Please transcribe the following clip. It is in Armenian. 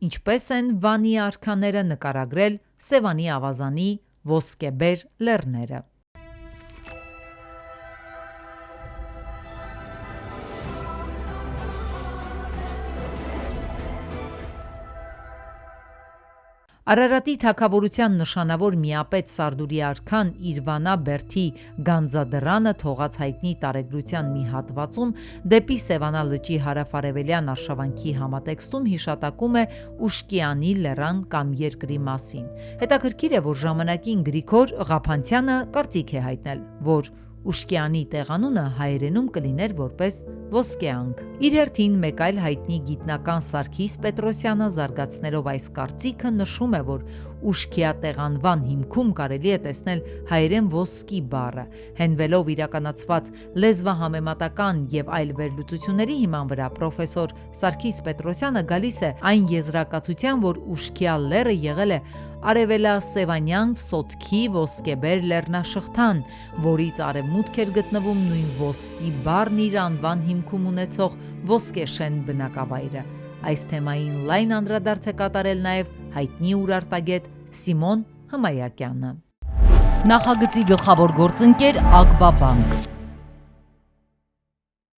ինչպես են Վանի արքաները նկարագրել Սևանի ավազանի ոսկեբեր լեռները։ Արարատի թագավորության նշանավոր միապետ Սարդուրի արքան իր Վանա բերդի գանձադրանը թողած հայտնի տարեգրության մի հատվածում դեպի Սևանա լճի հարավ-արևելյան արշավանքի համատեքստում հիշատակում է Ուշկյանի լեռան կամ երկրի մասին։ Հետաքրքիր է, որ ժամանակին Գրիգոր Ղափանցյանը կարծիք է հայտնել, որ Ուշկյանի տեղանունը հայերենում կլիներ որպես ոսկեանք։ Իր հերթին մեկ այլ հայտնի գիտնական Սարգիս Պետրոսյանը զարգացնելով այս կարծիքը նշում է, որ Ուշքիա տեղանվան հիմքում կարելի է տեսնել հայերեն ոսկի բառը։ Հենվելով իրականացված լեզվահամեմատական եւ այլ վերլուծությունների հիման վրա պրոֆեսոր Սարգիս Պետրոսյանը գալիս է այն եզրակացության, որ Ուշքիա լեռը եղել է Արևելասևանյան Սոտքի ոսկեբեր լեռնաշղթան, որից արևմուտք էր գտնվում նույն ոսկի բառն իր անվան հիմքում ունեցող ոսկեշեն բնակավայրը։ Այս թեմային լայն անդրադարձ է կատարել նաև հայտնի ուրարտագետ Սիմոն Հմայակյանը։ Նախագծի գլխավոր գործընկեր Ագբաբանկ